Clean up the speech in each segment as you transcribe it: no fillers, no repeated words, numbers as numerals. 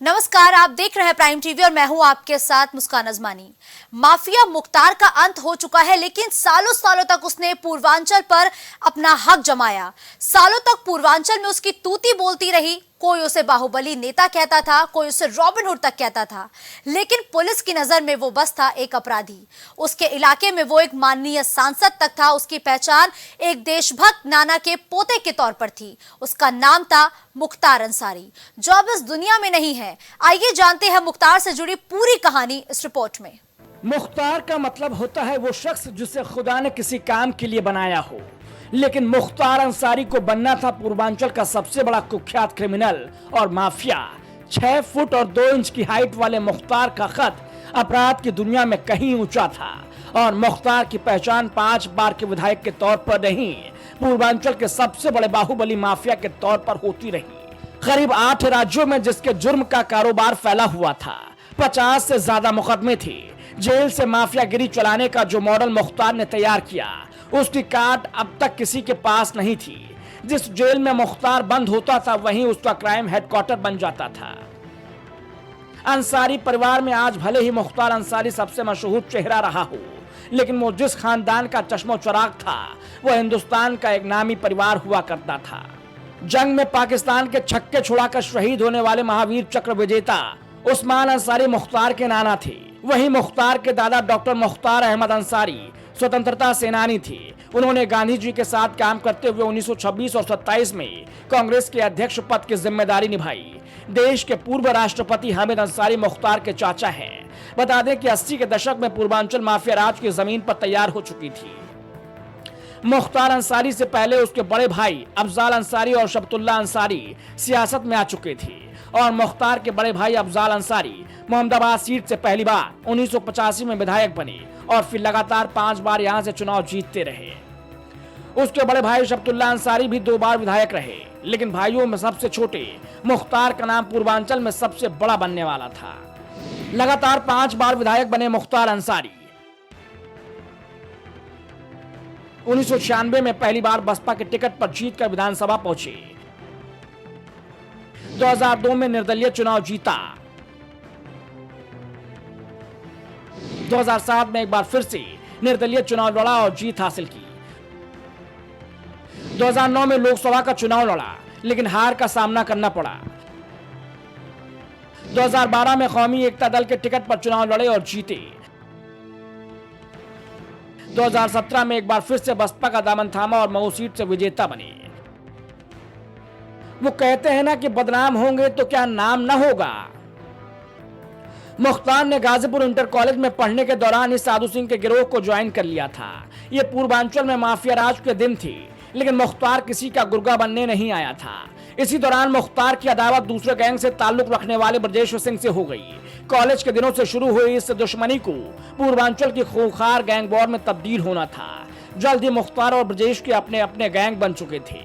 नमस्कार, आप देख रहे हैं प्राइम टीवी और मैं हूं आपके साथ मुस्कान अजमानी। माफिया मुख्तार का अंत हो चुका है, लेकिन सालों सालों तक उसने पूर्वांचल पर अपना हक जमाया। सालों तक पूर्वांचल में उसकी तूती बोलती रही। कोई उसे बाहुबली नेता कहता था, कोई उसे रॉबिन हुड तक कहता था, लेकिन पुलिस की नजर में वो बस था एक अपराधी। उसके इलाके में वो एक माननीय सांसद तक था। उसकी पहचान एक देशभक्त नाना के पोते के तौर पर थी। उसका नाम था मुख्तार अंसारी, जो अब इस दुनिया में नहीं है। आइए जानते हैं मुख्तार से जुड़ी पूरी कहानी इस रिपोर्ट में। मुख्तार का मतलब होता है वो शख्स जिसे खुदा ने किसी काम के लिए बनाया हो, लेकिन मुख्तार अंसारी को बनना था पूर्वांचल का सबसे बड़ा कुख्यात क्रिमिनल और माफिया। 6 फुट और 2 इंच की हाइट वाले मुख्तार का खत अपराध की दुनिया में कहीं ऊंचा था और मुख्तार की पहचान 5 बार के विधायक के तौर पर नहीं, पूर्वांचल के सबसे बड़े बाहुबली माफिया के तौर पर होती रही। करीब 8 राज्यों में जिसके जुर्म का कारोबार फैला हुआ था, 50 से ज्यादा मुकदमे थे। जेल से माफियागिरी चलाने का जो मॉडल मुख्तार ने तैयार किया, उसकी काट अब तक किसी के पास नहीं थी। जिस जेल में मुख्तार बंद होता था, वहीं उसका क्राइम हेडक्वार्टर बन जाता था। अंसारी परिवार में आज भले ही मुख्तार अंसारी सबसे मशहूर चेहरा रहा हो, लेकिन वो जिस खानदान का चश्मो चिराग था, वो हिंदुस्तान का एक नामी परिवार हुआ करता था। जंग में पाकिस्तान के छक्के छुड़ाकर शहीद होने वाले महावीर चक्र विजेता उस्मान अंसारी मुख्तार के नाना थे। वहीं मुख्तार के दादा डॉक्टर मुख्तार अहमद अंसारी स्वतंत्रता सेनानी थे। उन्होंने गांधी जी के साथ काम करते हुए 1926 और 27 में कांग्रेस के अध्यक्ष पद की जिम्मेदारी निभाई। देश के पूर्व राष्ट्रपति हामिद अंसारी मुख्तार के चाचा हैं। बता दें कि 80 के दशक में पूर्वांचल माफिया राज की जमीन पर तैयार हो चुकी थी। मुख्तार अंसारी से पहले उसके बड़े भाई अफजाल अंसारी और शब्तुल्ला अंसारी सियासत में आ चुके थे और मुख्तार के बड़े भाई अफजाल अंसारी मोहम्मदाबाद सीट से पहली बार 1985 में विधायक बने और फिर लगातार 5 बार यहां से चुनाव जीतते रहे। उसके बड़े भाई शब्तुल्ला अंसारी भी 2 बार विधायक रहे, लेकिन भाइयों में सबसे छोटे मुख्तार का नाम पूर्वांचल में सबसे बड़ा बनने वाला था। लगातार 5 बार विधायक बने मुख्तार अंसारी 1996 में पहली बार बसपा के टिकट पर जीतकर विधानसभा पहुंचे। 2002 में निर्दलीय चुनाव जीता। 2007 में एक बार फिर से निर्दलीय चुनाव लड़ा और जीत हासिल की। 2009 में लोकसभा का चुनाव लड़ा, लेकिन हार का सामना करना पड़ा। 2012 में कौमी एकता दल के टिकट पर चुनाव लड़े और जीते। 2017 में एक बार फिर से बसपा का दामन थामा और मऊ सीट से विजेता बने। वो कहते हैं ना कि बदनाम होंगे तो क्या नाम ना होगा। मुख्तार ने गाजीपुर इंटर कॉलेज में पढ़ने के दौरान इस साधु सिंह के गिरोह को ज्वाइन कर लिया था। ये पूर्वांचल में माफिया राज के दिन थे, लेकिन मुख्तार किसी का गुर्गा बनने नहीं आया था। इसी दौरान मुख्तार की अदावत दूसरे गैंग से ताल्लुक रखने वाले ब्रजेश सिंह से हो गई। कॉलेज के दिनों से शुरू हुई इस दुश्मनी को पूर्वांचल की खूंखार गैंग वॉर में तब्दील होना था। जल्द ही मुख्तार और ब्रजेश के अपने अपने गैंग बन चुके थे।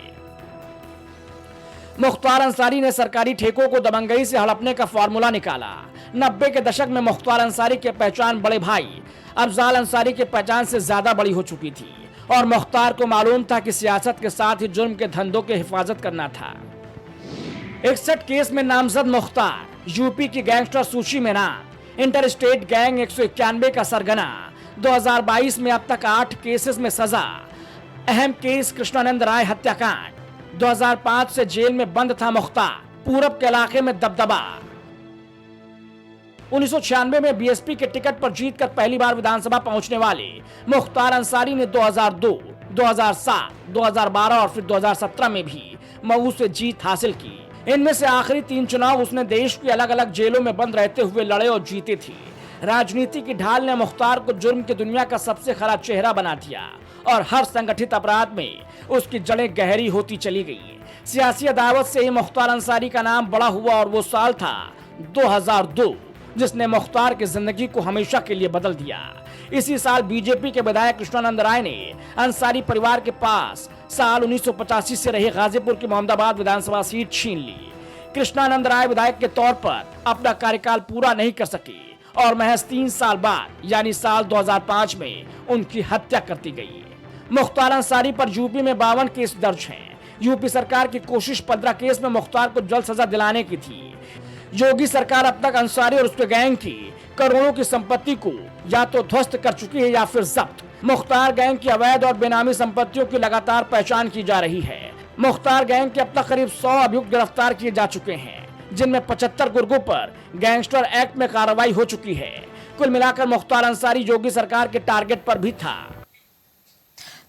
मुख्तार अंसारी ने सरकारी ठेकों को दबंगई से हड़पने का फॉर्मूला निकाला। 90 के दशक में मुख्तार अंसारी की पहचान बड़े भाई अफजाल अंसारी की पहचान से ज्यादा बड़ी हो चुकी थी और मुख्तार को मालूम था कि सियासत के साथ ही जुर्म के धंधों की हिफाजत करना था। 61 केस में नामजद मुख्तार यूपी की गैंगस्टर सूची में नाम, इंटर स्टेट गैंग 191 का सरगना। 2022 में अब तक 8 केसेस में सजा। अहम केस कृष्णानंद राय हत्याकांड। 2005 से जेल में बंद था मुख्तार। पूरब के इलाके में दबदबा। 1996 में बीएसपी के टिकट पर जीतकर पहली बार विधानसभा पहुंचने वाले मुख्तार अंसारी ने 2002, 2007, 2012 और फिर 2017 में भी मऊ से जीत हासिल की। इनमें से आखिरी 3 चुनाव उसने देश की अलग अलग जेलों में बंद रहते हुए लड़े और जीते थे। राजनीति की ढाल ने मुख्तार को जुर्म की दुनिया का सबसे खराब चेहरा बना दिया और हर संगठित अपराध में उसकी जड़ें गहरी होती चली गई। सियासी अदावत से ही मुख्तार अंसारी का नाम बड़ा हुआ और वो साल था 2002, जिसने मुख्तार की जिंदगी को हमेशा के लिए बदल दिया। इसी साल बीजेपी के विधायक कृष्णानंद राय ने अंसारी परिवार के पास साल 1985 से रही गाजीपुर की मोहम्मदाबाद विधानसभा सीट छीन ली। कृष्णानंद राय विधायक के तौर पर अपना कार्यकाल पूरा नहीं कर सके और महज 3 साल बाद यानी साल 2005 में उनकी हत्या कर दी गई। मुख्तार अंसारी पर यूपी में 52 केस दर्ज हैं। यूपी सरकार की कोशिश 15 केस में मुख्तार को जल्द सजा दिलाने की थी। योगी सरकार अब तक अंसारी और उसके गैंग की करोड़ों की संपत्ति को या तो ध्वस्त कर चुकी है या फिर जब्त। मुख्तार गैंग की अवैध और बेनामी संपत्तियों की लगातार पहचान की जा रही है। मुख्तार गैंग के अब तक करीब 100 अभियुक्त गिरफ्तार किए जा चुके हैं, जिनमें 75 गुर्गों पर गैंगस्टर एक्ट में कार्रवाई हो चुकी है। कुल मिलाकर मुख्तार अंसारी योगी सरकार के टारगेट पर भी था।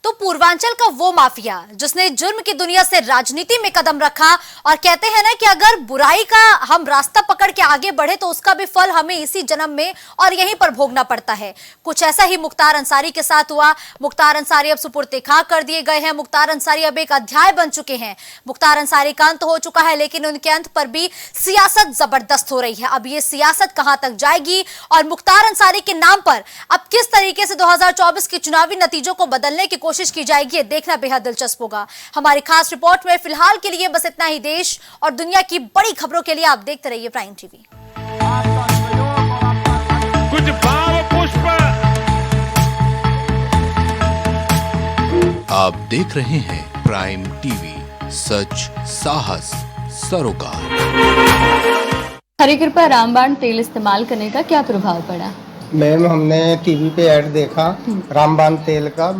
तो पूर्वांचल का वो माफिया जिसने जुर्म की दुनिया से राजनीति में कदम रखा और कहते हैं ना कि अगर बुराई का हम रास्ता पकड़ के आगे बढ़े तो उसका भी फल हमें इसी जन्म में और यहीं पर भोगना पड़ता है। कुछ ऐसा ही मुख्तार अंसारी के साथ हुआ। मुख्तार अंसारी अब सुपुर्द खाक कर दिए गए हैं। मुख्तार अंसारी अब एक अध्याय बन चुके हैं। मुख्तार अंसारी का अंत हो चुका है, लेकिन उनके अंत पर भी सियासत जबरदस्त हो रही है। अब ये सियासत कहां तक जाएगी और मुख्तार अंसारी के नाम पर अब किस तरीके से 2024 के चुनावी नतीजों को बदलने की कोशिश की जाएगी, ये देखना बेहद दिलचस्प होगा। हमारी खास रिपोर्ट में फिलहाल के लिए बस इतना ही। देश और दुनिया की बड़ी खबरों के लिए आप देखते रहिए प्राइम टीवी। कुछ भाव पुष्प। आप देख रहे हैं प्राइम टीवी, सच साहस सरोकार। हरी कृपा रामबाण तेल इस्तेमाल करने का क्या प्रभाव पड़ा? मैम, हमने टीवी पे ऐड देखा रामबाण तेल का,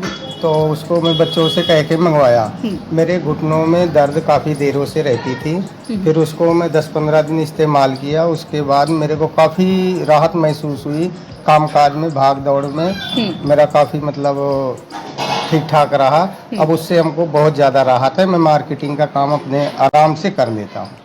तो उसको मैं बच्चों से कह के मंगवाया। मेरे घुटनों में दर्द काफ़ी देरों से रहती थी। फिर उसको मैं 10-15 दिन इस्तेमाल किया। उसके बाद मेरे को काफ़ी राहत महसूस हुई। कामकाज में, भाग दौड़ में मेरा काफ़ी मतलब ठीक ठाक रहा। अब उससे हमको बहुत ज़्यादा राहत है। मैं मार्केटिंग का काम अपने आराम से कर लेता हूँ।